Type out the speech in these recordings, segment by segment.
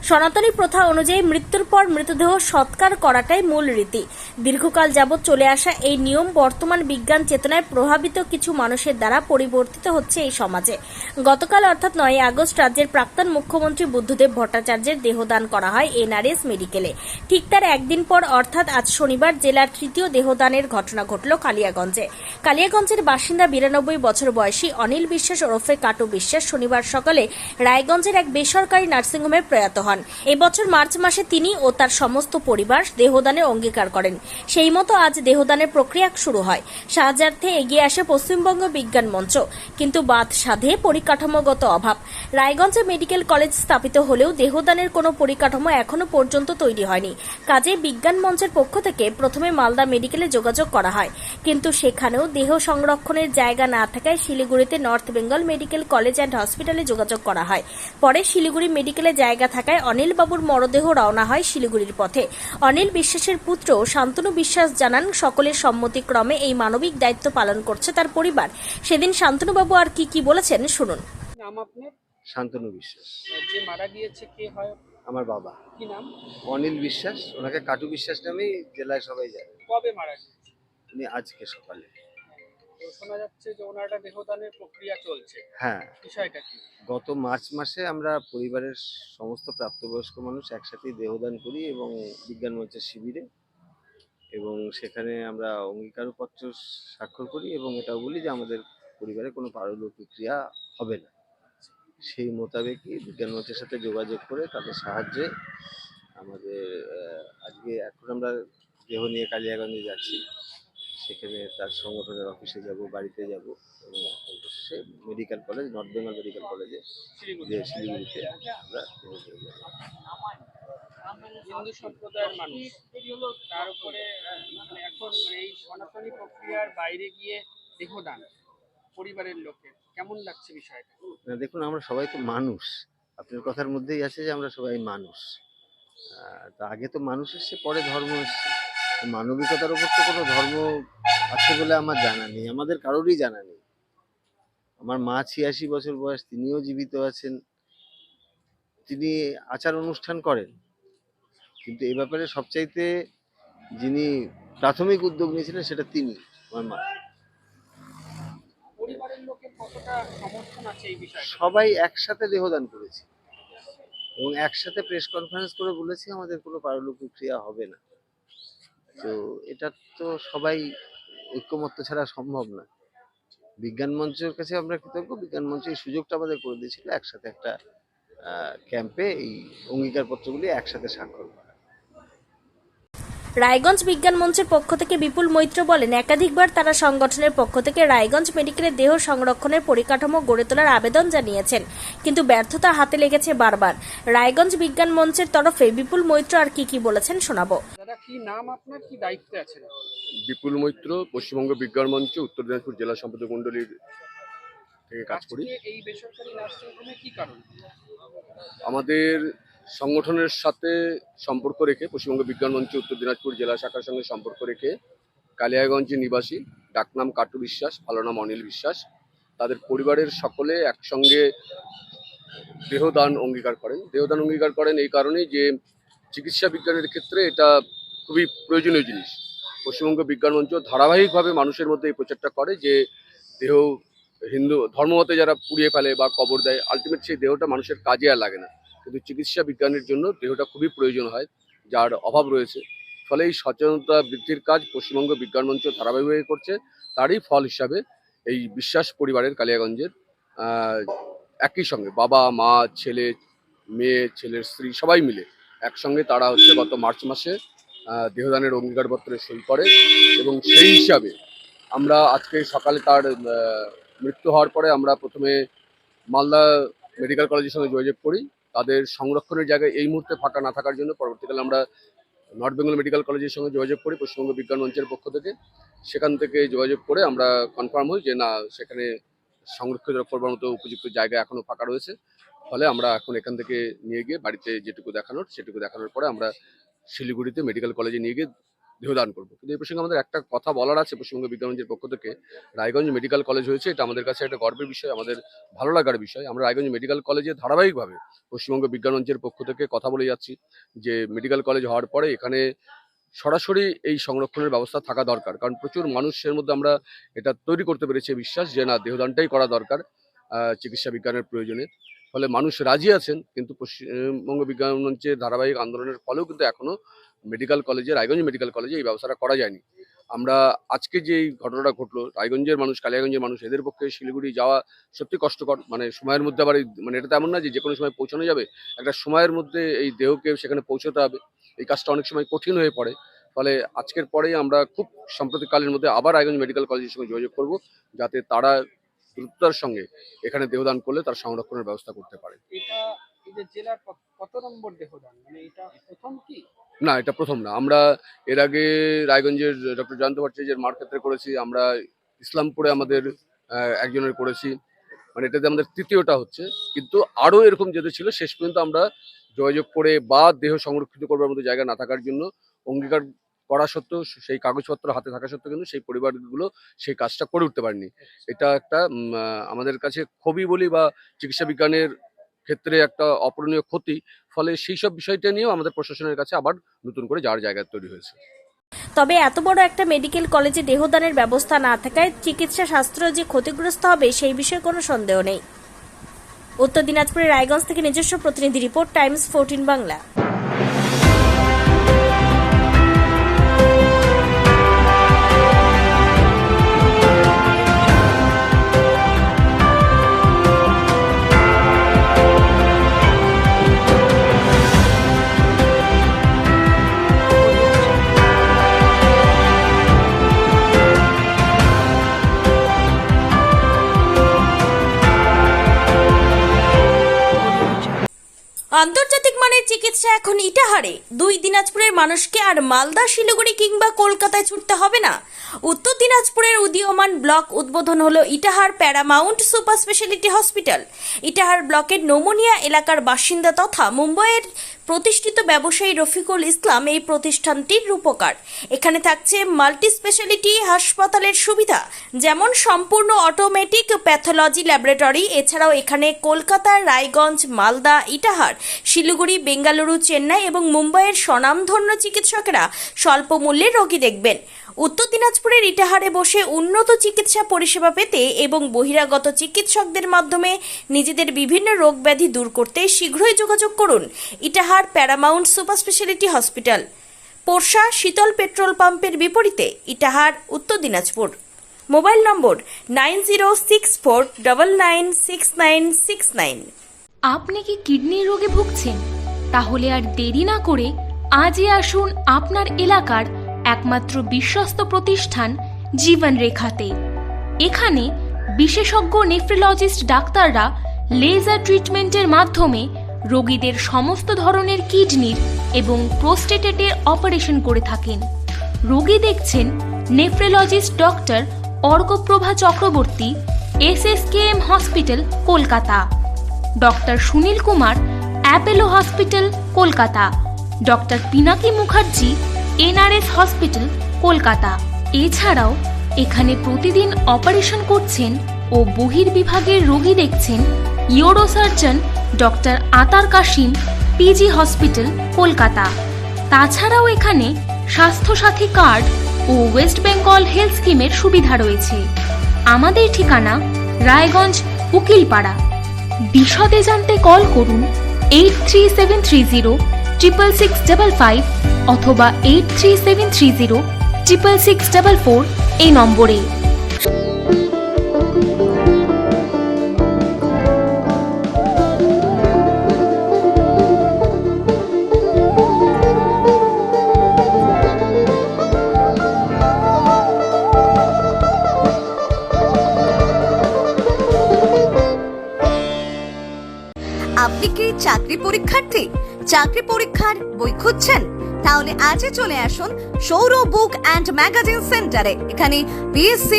সনাতনী প্রথা অনুযায়ী মৃত্যুর পর মৃতদেহ সৎকার করাটাই মূল রীতি। দীর্ঘকাল যাবৎ চলে আসা এই নিয়ম বর্তমান বিজ্ঞান চেতনায় প্রভাবিত কিছু মানুষের দ্বারা পরিবর্তিত হচ্ছে এই সমাজে। গতকাল অর্থাৎ 9 আগস্ট রাজ্যের প্রাক্তন মুখ্যমন্ত্রী বুদ্ধদেব ভট্টাচার্যের দেহদান করা হয় এনআরএস মেডিকেলে। ঠিক তার একদিন পর অর্থাৎ আজ শনিবার জেলার তৃতীয় দেহদানের ঘটনা ঘটল কালিয়াগঞ্জে। কালিয়াগঞ্জের বাসিন্দা 92 বছর বয়সী অনিল বিশ্বাস ওরফে কাটু বিশ্বাস শনিবার সকালে রায়গঞ্জের এক বেসরকারি নার্সিংহোমে প্রয়াত হন। এবছর মার্চ মাসে তিনি ও তার সমস্ত পরিবার দেহদানের অঙ্গীকার করেন। সেই মতো আজ দেহদানের প্রক্রিয়া শুরু হয়। সাহায্যার্থে এগিয়ে আসে পশ্চিমবঙ্গ বিজ্ঞান মঞ্চ, কিন্তু বাদ সাধে পরিকাঠামোগত অভাব। রায়গঞ্জে মেডিকেল কলেজ স্থাপিত হলেও দেহদানের কোনো পরিকাঠামো এখনো পর্যন্ত তৈরি হয়নি। কাজে বিজ্ঞান মঞ্চের পক্ষ থেকে প্রথমে মালদা মেডিকেলে যোগাযোগ করা হয়, কিন্তু সেখানেও দেহ সংরক্ষণের জায়গা না থাকায় শিলিগুড়িতে north Bengal medical college and হসপিটালে যোগাযোগ করা হয়। পরে শিলিগুড়ি মেডিকেলে জায়গা থাকায় অনিল বাবুর মরদেহ রওনা হয় শিলিগুড়ির পথে। অনিল বিশ্বাসের পুত্র শান্তনু বিশ্বাস জানান, সকলের সম্মতিক্রমে এই মানবিক দায়িত্ব পালন করছে তার পরিবার। সেদিন শান্তনু বাবু আর কি বলেছেন শুনুন। নাম আপনার? শান্তনু বিশ্বাস। যে মারা গিয়েছে কে হয়? আমার বাবা কি নাম? অনিল বিশ্বাস, ওনাকে কাটু বিশ্বাস নামেই জেলায় সবাই জানে। কবে মারা গিয়েছে? উনি আজকে সকালে। তো শোনা যাচ্ছে যে ওনার একটা দেহদানের প্রক্রিয়া চলছে, হ্যাঁ, বিষয়টা কি? গত মার্চ মাসে আমরা পরিবারের সমস্ত প্রাপ্তবয়স্ক মানুষ একসাথেই দেহদান করি এবং বিজ্ঞান মঞ্চের শিবিরে, এবং সেখানে আমরা অঙ্গীকারপত্র স্বাক্ষর করি এবং এটাও বলি যে আমাদের পরিবারে কোনো পারলৌকিক ক্রিয়া হবে না। সেই মোতাবেকই বিজ্ঞান মঞ্চের সাথে যোগাযোগ করে তাদের সাহায্যে আমাদের আজকে এখন আমরা দেহ নিয়ে কালিয়াগঞ্জে যাচ্ছি। সেখানে তার সংগঠনের অফিসে যাব, বাড়িতে যাব এবং অবশ্যই medical college, north Bengal medical কলেজে শিলিগুড়িতে আমরা দেহ নিয়ে যাব। হিন্দু সম্প্রদায়ের মানুষ, তার উপরে মানে এখন এই সনাতনী প্রক্রিয়ার বাইরে গিয়ে দেহদান পরিবারের লোকের কেমন লাগছে বিষয়টা? দেখুন, আমরা সবাই তো মানুষ। আপনার কথার মধ্যেই আছে যে আমরা সবাই মানুষ। তা আগে তো মানুষ এসছে, পরে ধর্ম এসছে। মানবিকতার উপর তো কোনো ধর্ম আছে বলে আমার জানা নেই, আমাদের কারোরই জানা নেই। আমার মা 86 বছর বয়স, তিনিও জীবিত আছেন, তিনি আচার অনুষ্ঠান করেন, কিন্তু এ ব্যাপারে সবচাইতে যিনি প্রাথমিক উদ্যোগ নিয়েছিলেন সেটা তিনি, আমার মা। পরিবারের লোকের কতটা সমর্থন আছে এই বিষয়ে? সবাই একসাথে দেহদান করেছি এবং একসাথে প্রেস কনফারেন্স করে বলেছি আমাদের কোনো পারলৌকিক ক্রিয়া হবে না। তো এটা তো সবাই ঐক্যমত্য ছাড়া সম্ভব না। বিজ্ঞান মঞ্চের কাছে আমরা কৃতজ্ঞ, বিজ্ঞান মঞ্চ এই সুযোগটা আমাদের করে দিয়েছিল একসাথে একটা ক্যাম্পে এই অঙ্গীকারপত্রগুলি একসাথে স্বাক্ষর করা। রায়গঞ্জ বিজ্ঞান মঞ্চের পক্ষ থেকে বিপুল মৈত্র বলেন, একাধিকবার তারা সংগঠনের পক্ষ থেকে রায়গঞ্জ মেডিকেলের দেহ সংরক্ষণের পরিকাঠামো গড়ে তোলার আবেদন জানিয়েছেন, কিন্তু ব্যর্থতা হাতে লেগেছে বারবার। রায়গঞ্জ বিজ্ঞান মঞ্চের তরফে বিপুল মৈত্র আর কি বলেছেন শোনাবো। দাদা, কি নাম আপনার, কি দায়িত্বে আছেন? বিপুল মৈত্র, পশ্চিমবঙ্গ বিজ্ঞান মঞ্চ উত্তর দিনাজপুর জেলা সম্পাদক মণ্ডলীর থেকে কাজ করি। এই বেসরকারি নার্সিং হোমে কি কারণ? আমাদের সংগঠনের সাথে সম্পর্ক রেখে, পশ্চিমবঙ্গ বিজ্ঞান মঞ্চ উত্তর দিনাজপুর জেলা শাখার সঙ্গে সম্পর্ক রেখে কালিয়াগঞ্জের নিবাসী, ডাকনাম কাটু বিশ্বাস, ভালো নাম অনিল বিশ্বাস, তাদের পরিবারের সকলে একসঙ্গে দেহদান অঙ্গীকার করেন। দেহদান অঙ্গীকার করেন এই কারণেই যে চিকিৎসা বিজ্ঞানের ক্ষেত্রে এটা খুবই প্রয়োজনীয় জিনিস। পশ্চিমবঙ্গ বিজ্ঞান মঞ্চ ধারাবাহিকভাবে মানুষের মধ্যে এই প্রচারটা করে যে দেহ হিন্দু ধর্মমতে যারা পুড়িয়ে ফেলে বা কবর দেয়, আলটিমেট সেই দেহটা মানুষের কাজে আর লাগে না, কিন্তু চিকিৎসা বিজ্ঞানের জন্য দেহটা খুবই প্রয়োজন হয়, যার অভাব রয়েছে। ফলে এই সচেতনতা বৃদ্ধির কাজ পশ্চিমবঙ্গ বিজ্ঞান মঞ্চ ধারাবাহিকভাবে করছে। তারই ফল হিসাবে এই বিশ্বাস পরিবারের কালিয়াগঞ্জের একই সঙ্গে বাবা, মা, ছেলে, মেয়ে, ছেলের স্ত্রী সবাই মিলে একসঙ্গে তারা গত মার্চ মাসে দেহদানের অঙ্গীকারপত্রে সই করে, এবং সেই হিসাবে আমরা আজকে সকালে তার মৃত্যু হওয়ার পরে আমরা প্রথমে মালদা মেডিকেল কলেজের সঙ্গে যোগাযোগ করি। তাদের সংরক্ষণের জায়গায় এই মুহূর্তে ফাঁকা না থাকার জন্য পরবর্তীকালে আমরা নর্থ বেঙ্গল মেডিকেল কলেজের সঙ্গে যোগাযোগ করি পশ্চিমবঙ্গ বিজ্ঞান মঞ্চের পক্ষ থেকে। সেখান থেকে যোগাযোগ করে আমরা কনফার্ম হই যে না, সেখানে সংরক্ষিত করবার মতো উপযুক্ত জায়গা এখনো ফাঁকা রয়েছে। ফলে আমরা এখন এখান থেকে নিয়ে গিয়ে বাড়িতে যেটুকু দেখানোর সেটুকু দেখানোর পরে আমরা শিলিগুড়িতে মেডিকেল কলেজে নিয়ে গিয়ে দেহদান করবো। কিন্তু এই প্রসঙ্গে আমাদের একটা কথা বলার আছে, পশ্চিমবঙ্গ বিজ্ঞান মঞ্চের পক্ষ থেকে রায়গঞ্জ মেডিকেল কলেজ হয়েছে, এটা আমাদের কাছে একটা গর্বের বিষয়, আমাদের ভালো লাগার বিষয়। আমরা রায়গঞ্জ মেডিকেল কলেজে ধারাবাহিকভাবে পশ্চিমবঙ্গ বিজ্ঞান মঞ্চের পক্ষ থেকে কথা বলে যাচ্ছি যে মেডিকেল কলেজ হওয়ার পরে এখানে সরাসরি এই সংরক্ষণের ব্যবস্থা থাকা দরকার, কারণ প্রচুর মানুষের মধ্যে আমরা এটা তৈরি করতে পেরেছি বিশ্বাস যে না, দেহদানটাই করা দরকার চিকিৎসা বিজ্ঞানের প্রয়োজনে। ফলে মানুষ রাজি আছেন, কিন্তু পশ্চিমবঙ্গ বিজ্ঞান মঞ্চের ধারাবাহিক আন্দোলনের ফলেও কিন্তু এখনো মেডিকেল কলেজে, রায়গঞ্জ মেডিকেল কলেজে এই ব্যবস্থাটা করা যায়নি। আমরা আজকে যে এই ঘটনাটা ঘটলো, রায়গঞ্জের মানুষ, কালিয়াগঞ্জের মানুষ, এদের পক্ষে শিলিগুড়ি যাওয়া সত্যি কষ্টকর। মানে সময়ের মধ্যে আবার মানে এটা তেমন না যে কোনো সময় পৌঁছানো যাবে, একটা সময়ের মধ্যে এই দেহকে সেখানে পৌঁছতে হবে, এই কাজটা অনেক সময় কঠিন হয়ে পড়ে। ফলে আজকের পরেই আমরা খুব সাম্প্রতিককালের মধ্যে আবার রায়গঞ্জ মেডিকেল কলেজের সঙ্গে যোগাযোগ করব, যাতে তারা দ্রুততার সঙ্গে এখানে দেহদান করলে তার সংরক্ষণের ব্যবস্থা করতে পারে। এটা এই যে জেলার কত নম্বর দেহদান, মানে এটা প্রথম কি? না, এটা প্রথম না। আমরা এর আগে রায়গঞ্জের ডক্টর জয়ন্ত ভট্টাচার্যের মার ক্ষেত্রে করেছি, আমরা ইসলামপুরে আমাদের একজনের করেছি, মানে এটাতে আমাদের তৃতীয়টা হচ্ছে। কিন্তু আরও এরকম যেতে ছিল, শেষ পর্যন্ত আমরা যোগাযোগ করে বা দেহ সংরক্ষিত করবার মতো জায়গা না থাকার জন্য অঙ্গীকার করা সত্ত্বেও, সেই কাগজপত্র হাতে থাকা সত্ত্বেও কিন্তু সেই পরিবারগুলো সেই কাজটা করে উঠতে পারেনি। এটা একটা আমাদের কাছে খুবই বলি বা চিকিৎসা বিজ্ঞানের ক্ষেত্রে একটা অপূরণীয় ক্ষতি। ফলে সেই সব বিষয়টা নিয়েও আমাদের প্রশাসনের কাছে আবার নতুন করে যাওয়ার জায়গা তৈরি হয়েছে। তবে এত বড় একটা মেডিকেল কলেজে দেহদানের ব্যবস্থা না থাকায় চিকিৎসা শাস্ত্র যে ক্ষতিগ্রস্ত হবে সেই বিষয়ে কোনো সন্দেহ নেই। উত্তর দিনাজপুরের রায়গঞ্জ থেকে নিজস্ব প্রতিনিধি রিপোর্ট, টাইমস 14 বাংলা। আন্তর্জাতিক মানের চিকিৎসা এখন ইটাহারে। 2 দিনাজপুরের মানুষকে আর মালদা, শিলিগুড়ি কিংবা কলকাতায় ছুটতে হবে না। উত্তর দিনাজপুরের উদীয়মান ব্লক উদ্বোধন হলো Itahar paramount super speciality hospital. Itahar ব্লকের নোমনিয়া এলাকার বাসিন্দা তথা মুম্বাইয়ের প্রতিষ্ঠিত ব্যবসায়ী রফিকুল ইসলাম এই প্রতিষ্ঠানটির রূপকার। এখানে থাকছে মাল্টি স্পেশালিটি হাসপাতালের সুবিধা, যেমন সম্পূর্ণ অটোমেটিক প্যাথোলজি ল্যাবরেটরি। এছাড়াও এখানে কলকাতা, রায়গঞ্জ, মালদা, ইটাহার, শিলিগুড়ি, বেঙ্গালুরু, চেন্নাই এবং মুম্বাইয়ের স্বনামধন্য চিকিৎসকেরা স্বল্প মূল্যে রোগী দেখবেন। উত্তর দিনাজপুরের ইটাহারে বসে উন্নত চিকিৎসা পরিষেবা পেতে এবং বহিরাগত চিকিৎসকদের মাধ্যমে নিজেদের বিভিন্ন রোগ ব্যাধি দূর করতে শীঘ্রই যোগাযোগ করুন Itahar paramount super speciality hospital, Porsha Sheetal petrol পাম্পের বিপরীতে, ইটাহার, উত্তর দিনাজপুর। মোবাইল নম্বর 9064996969। আপনি কি কিডনি রোগে ভুগছেন? তাহলে আর দেরি না করে আজই আসুন আপনার এলাকার একমাত্র বিশ্বস্ত প্রতিষ্ঠান জীবন রেখাতে। এখানে বিশেষজ্ঞ নেফ্রোলজিস্ট ডাক্তাররা লেজার ট্রিটমেন্টের মাধ্যমে রোগীদের সমস্ত ধরনের কিডনির এবং প্রোস্টেটের অপারেশন করে থাকেন। রোগী দেখছেন nephrologist doctor Arkaprava Chakraborty, SSKM hospital, Kolkata. Doctor Sunil Kumar, Apollo hospital, Kolkata. Doctor Pinaki Mukherjee, NRS hospital, Kolkata. এছাড়াও এখানে প্রতিদিন অপারেশন করছেন ও বহির্বিভাগের রোগী দেখছেন ইউরোসার্জন ডক্টর আতার কাশিম, PG হসপিটাল, কলকাতা। তাছাড়াও এখানে স্বাস্থ্যসাথী কার্ড ও ওয়েস্ট বেঙ্গল হেলথ স্কিমের সুবিধা রয়েছে। আমাদের ঠিকানা রায়গঞ্জ, উকিলপাড়া। বিশদে জানতে কল করুন 8373066655 অথবা 8373066644 এই নম্বরে। আপনি কি চাকরি পরীক্ষার্থী? চাকরি পরীক্ষার বই খুঁজছেন? তাহলে আজই চলে আসুন সৌরভ বুক অ্যান্ড ম্যাগাজিন সেন্টারে। এখানে BSc,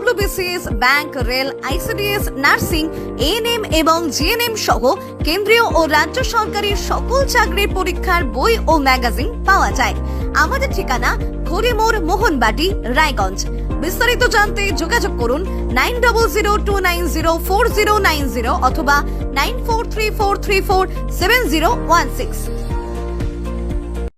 WBCS, bank, rail, ICDS, nursing, ANM এবং GNM সহ কেন্দ্রীয় ও রাজ্য সরকারি সকল চাকরির পরীক্ষার বই ও ম্যাগাজিন পাওয়া যায়। আমাদের ঠিকানা খড়িমোড় মোহনবাটি রায়গঞ্জ। বিস্তারিত জানতে যোগাযোগ করুন 9002904090 অথবা 9434347016।